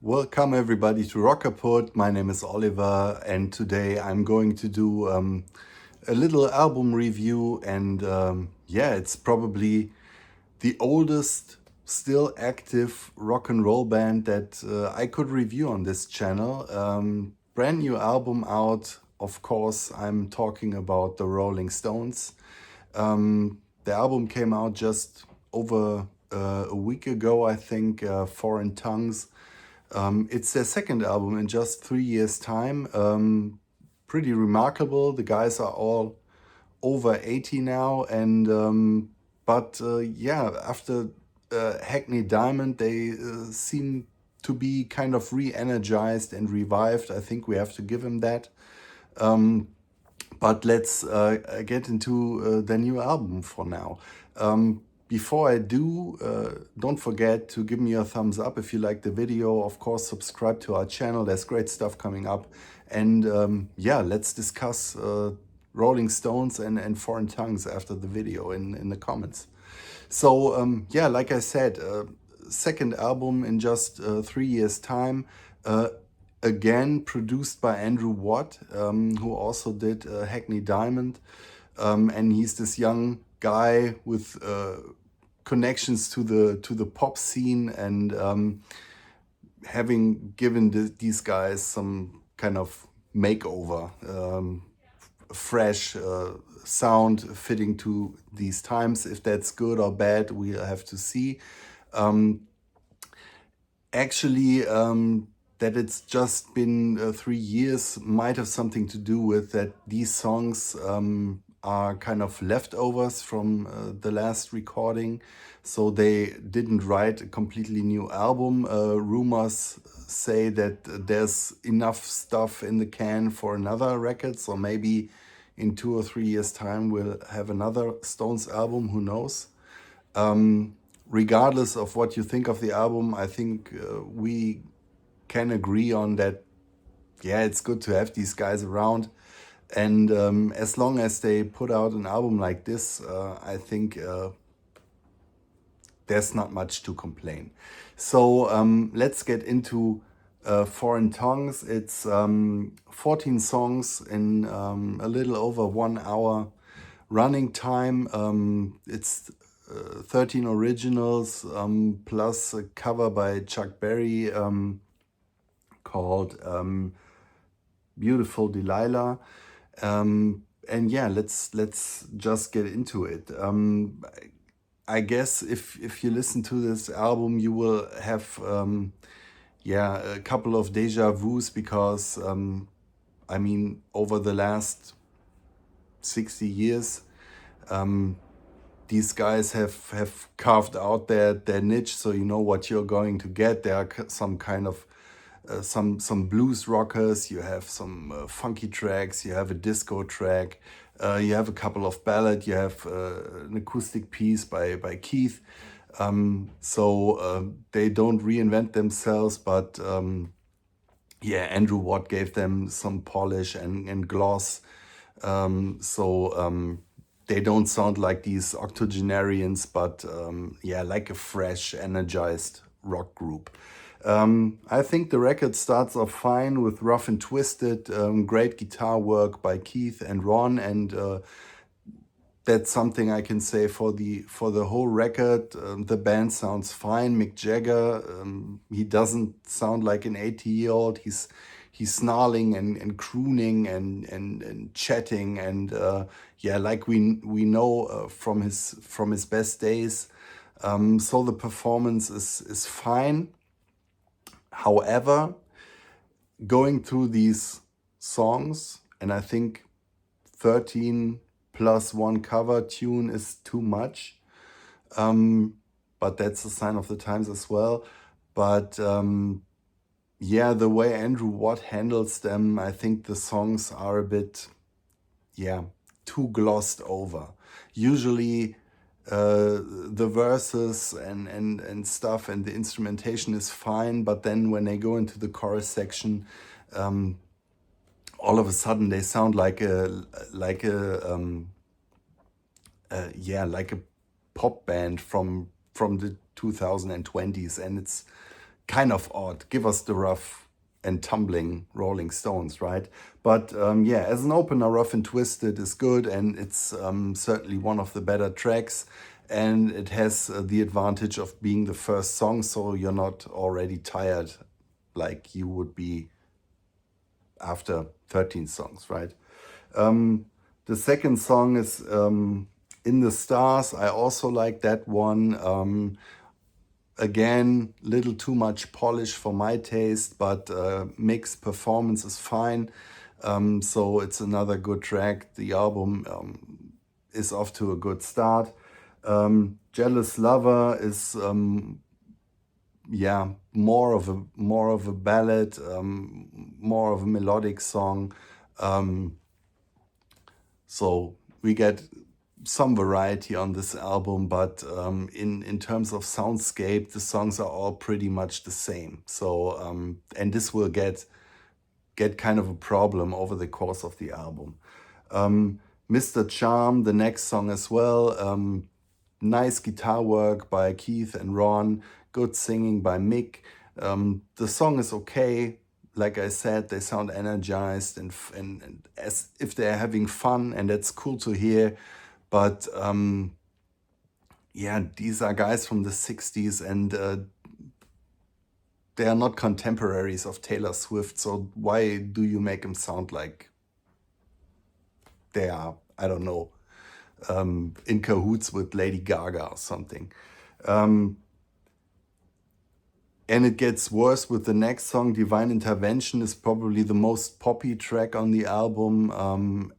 Welcome everybody to Kaput. My name is Oliver, and today I'm going to do a little album review. And yeah, it's probably the oldest still active rock and roll band that I could review on this channel. Brand new album out. Of course, I'm talking about the Rolling Stones. The album came out just over a week ago, I think, Foreign Tongues. It's their second album in just 3 years' time. Pretty remarkable. The guys are all over 80 now, and yeah, after Hackney Diamond, they seem to be kind of re-energized and revived. I think we have to give them that. But let's get into their new album for now. Before I do, don't forget to give me a thumbs up if you like the video. Of course, subscribe to our channel. There's great stuff coming up. And yeah, let's discuss Rolling Stones and Foreign Tongues after the video in the comments. So yeah, like I said, second album in just 3 years' time. Again, produced by Andrew Watt, who also did Hackney Diamond. And he's this young guy with connections to the pop scene, and having given these guys some kind of makeover, fresh sound fitting to these times. If that's good or bad, we'll have to see. Actually, that it's just been 3 years might have something to do with that these songs are kind of leftovers from the last recording. So they didn't write a completely new album. Rumors say that there's enough stuff in the can for another record. So maybe in 2 or 3 years' time, we'll have another Stones album, who knows? Regardless of what you think of the album, I think we can agree on that, yeah, it's good to have these guys around. And as long as they put out an album like this, I think there's not much to complain. So let's get into Foreign Tongues. It's 14 songs in a little over 1 hour running time. It's 13 originals plus a cover by Chuck Berry called Beautiful Delilah. And yeah, let's just get into it. I guess if you listen to this album, you will have yeah, a couple of deja vus, because I mean, over the last 60 years, these guys have carved out their niche, so you know what you're going to get. There are some kind of some blues rockers, you have some funky tracks, you have a disco track, you have a couple of ballads, you have an acoustic piece by Keith. So they don't reinvent themselves, but yeah, Andrew Watt gave them some polish and gloss. So they don't sound like these octogenarians, but yeah, like a fresh, energized rock group. I think the record starts off fine with Rough and Twisted, great guitar work by Keith and Ron, and that's something I can say for the whole record. The band sounds fine. Mick Jagger, he doesn't sound like an 80-year-old. He's snarling and crooning and chatting, and yeah, like we know from his best days. So the performance is fine. However, going through these songs, and I think 13 plus one cover tune is too much, but that's a sign of the times as well. But yeah, the way Andrew Watt handles them, I think the songs are a bit, yeah, too glossed over. Usually the verses and stuff and the instrumentation is fine, but then when they go into the chorus section, all of a sudden they sound like a yeah, like a pop band from the 2020s, and it's kind of odd. Give us the rough and tumbling Rolling Stones, right? But yeah, as an opener, Rough and Twisted is good, and it's certainly one of the better tracks. And it has the advantage of being the first song, so you're not already tired like you would be after 13 songs, right? The second song is In the Stars. I also like that one. Again, little too much polish for my taste, but mixed performance is fine. So it's another good track. The album is off to a good start. Jealous Lover is yeah, more of a ballad, more of a melodic song. So we get some variety on this album, but in terms of soundscape, the songs are all pretty much the same. So and this will get kind of a problem over the course of the album. Mr. Charm, the next song as well. Nice guitar work by Keith and Ron. Good singing by Mick. The song is okay. Like I said, they sound energized and as if they're having fun, and that's cool to hear. But yeah, these are guys from the 60s, and they are not contemporaries of Taylor Swift. So why do you make them sound like they are, I don't know, in cahoots with Lady Gaga or something? And it gets worse with the next song. Divine Intervention is probably the most poppy track on the album,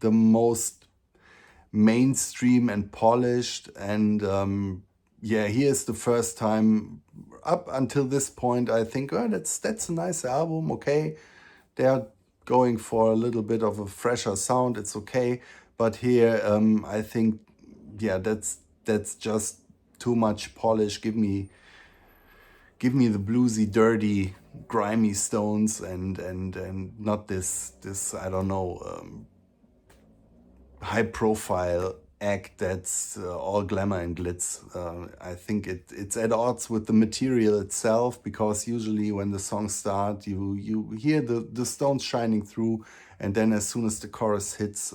the most mainstream and polished. And yeah, here's the first time up until this point I think, oh, that's a nice album. Okay, they're going for a little bit of a fresher sound. It's okay, but here I think, yeah, that's just too much polish. Give me the bluesy, dirty, grimy Stones, and not this I don't know, high profile act that's all glamour and glitz. I think it's at odds with the material itself, because usually when the songs start, you hear the Stones shining through, and then as soon as the chorus hits,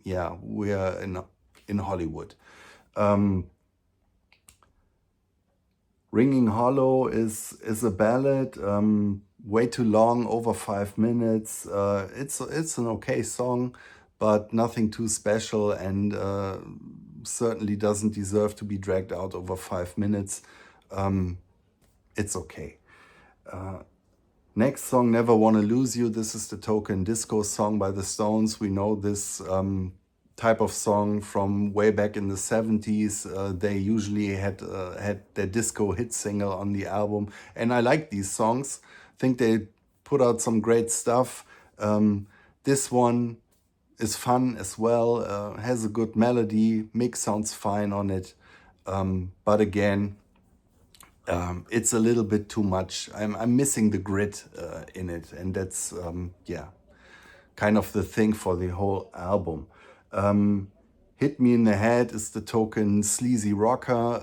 yeah, we are in Hollywood. Ringing Hollow is a ballad, way too long, over 5 minutes. It's an okay song, but nothing too special, and certainly doesn't deserve to be dragged out over 5 minutes. It's okay. Next song, Never Wanna Lose You. This is the token disco song by the Stones. We know this type of song from way back in the 70s. They usually had their disco hit single on the album, and I like these songs. I think they put out some great stuff. This one is fun as well, has a good melody. Mick sounds fine on it, but again, it's a little bit too much. I'm missing the grit in it, and that's yeah, kind of the thing for the whole album. Hit Me in the Head is the token sleazy rocker.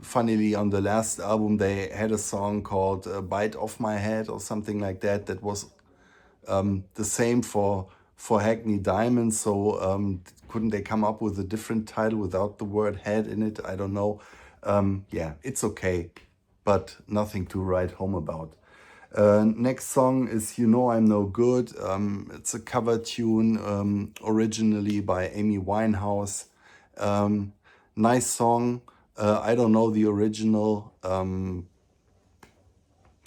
Funnily, on the last album, they had a song called Bite Off My Head or something like that. That was the same for Hackney Diamond. So couldn't they come up with a different title without the word head in it? I don't know. Yeah, it's okay, but nothing to write home about. Next song is You Know I'm No Good. It's a cover tune, originally by Amy Winehouse. Nice song. I don't know the original.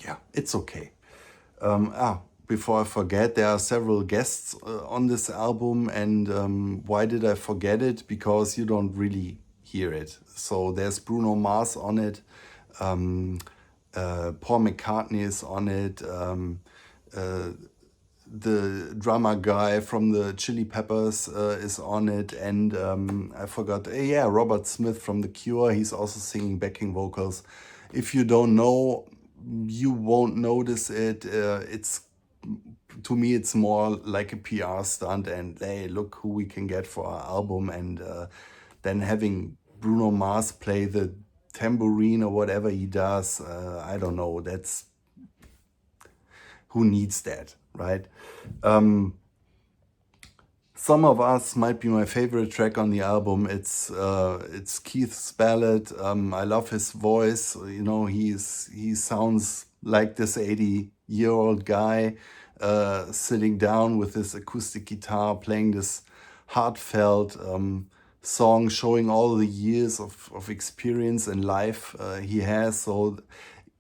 Yeah, it's okay. Before I forget, there are several guests on this album, and why did I forget it? Because you don't really hear it. So there's Bruno Mars on it. Paul McCartney is on it. The drummer guy from the Chili Peppers is on it, and I forgot. Yeah, Robert Smith from The Cure. He's also singing backing vocals. If you don't know, you won't notice it. It's, to me, it's more like a PR stunt, and hey, look who we can get for our album, and then having Bruno Mars play the tambourine or whatever he does. I don't know. Who needs that, right? Some of Us might be my favorite track on the album. It's Keith's ballad. I love his voice. You know, he sounds like this 80-year-old guy sitting down with his acoustic guitar, playing this heartfelt song, showing all the years of experience and life he has. So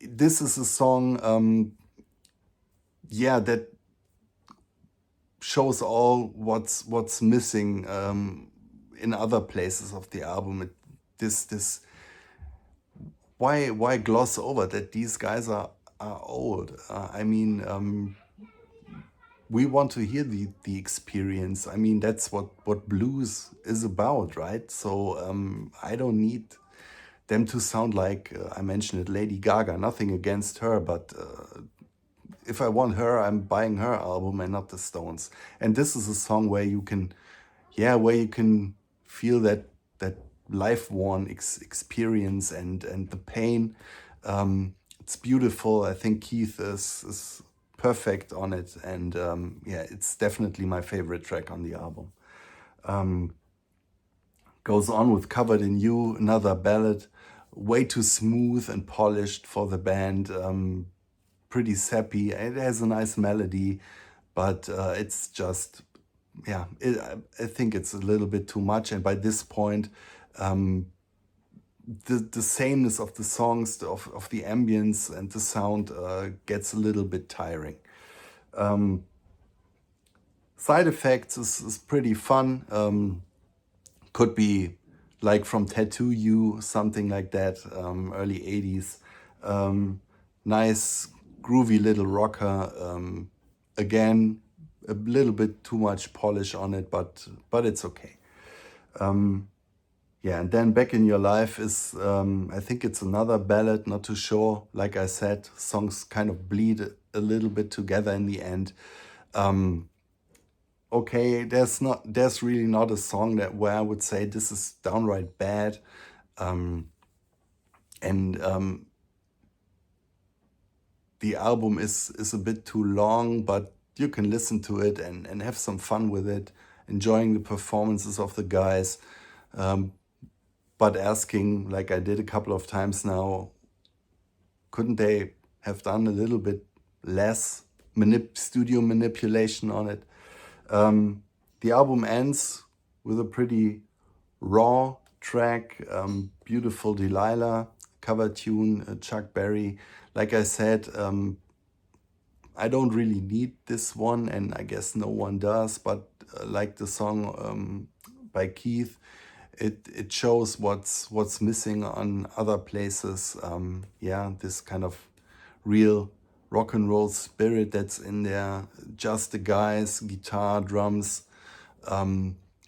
this is a song, that shows all what's missing in other places of the album. This why gloss over that these guys are old? I mean, we want to hear the experience. I mean, that's what blues is about, right? So I don't need them to sound like I mentioned it, Lady Gaga. Nothing against her, but if I want her, I'm buying her album and not the Stones. And this is a song where you can, feel that life-worn experience and the pain. It's beautiful. I think Keith is perfect on it, and it's definitely my favorite track on the album. Goes on with Covered in You, another ballad, way too smooth and polished for the band. Pretty sappy. It has a nice melody, but it's just, I think it's a little bit too much. And by this point, the sameness of the songs, of the ambience and the sound gets a little bit tiring. Side Effects is pretty fun. Could be like from Tattoo You, something like that, early 80s. Nice, groovy little rocker. Again, a little bit too much polish on it, but it's okay. And then Back in Your Life is, I think it's another ballad, not too sure. Like I said, songs kind of bleed a little bit together in the end. Okay, there's really not a song where I would say this is downright bad. The album is a bit too long, but you can listen to it and have some fun with it, enjoying the performances of the guys, but asking, like I did a couple of times now, couldn't they have done a little bit less studio manipulation on it? The album ends with a pretty raw track, Beautiful Delilah, cover tune, Chuck Berry. Like I said, I don't really need this one, and I guess no one does, but like the song by Keith, it shows what's missing on other places. This kind of real rock and roll spirit that's in there. Just the guys, guitar, drums,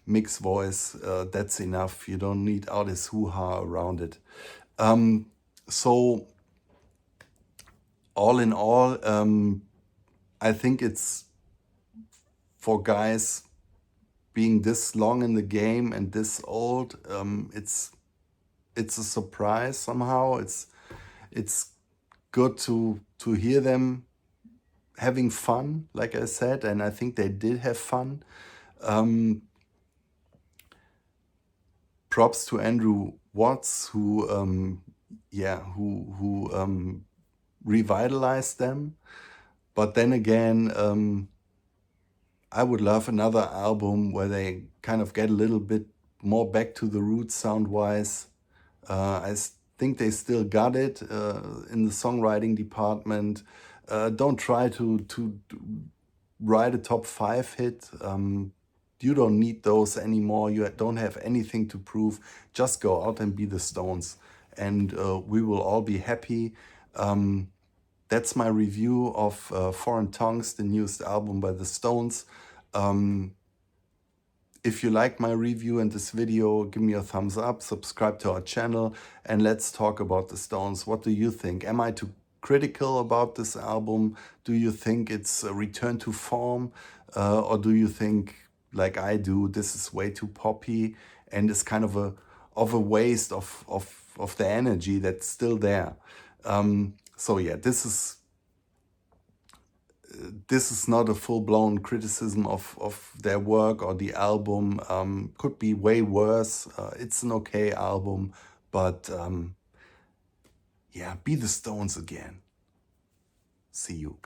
mixed voice, that's enough. You don't need all this hoo-ha around it. So all in all, I think it's, for guys being this long in the game and this old, it's a surprise somehow. It's good to hear them having fun, like I said, and I think they did have fun. Props to Andrew Watts, who revitalized them. But then again, I would love another album where they kind of get a little bit more back to the roots sound-wise. I think they still got it in the songwriting department. Don't try to write a top 5 hit. You don't need those anymore. You don't have anything to prove. Just go out and be the Stones, and we will all be happy. That's my review of Foreign Tongues, the newest album by the Stones. If you like my review and this video, give me a thumbs up, subscribe to our channel, and let's talk about the Stones. What do you think? Am I too critical about this album? Do you think it's a return to form? Or do you think, like I do, this is way too poppy and is kind of a waste of of the energy that's still there. So yeah, this is not a full-blown criticism of their work or the album. Could be way worse. It's an okay album, but yeah, be the Stones again. See you.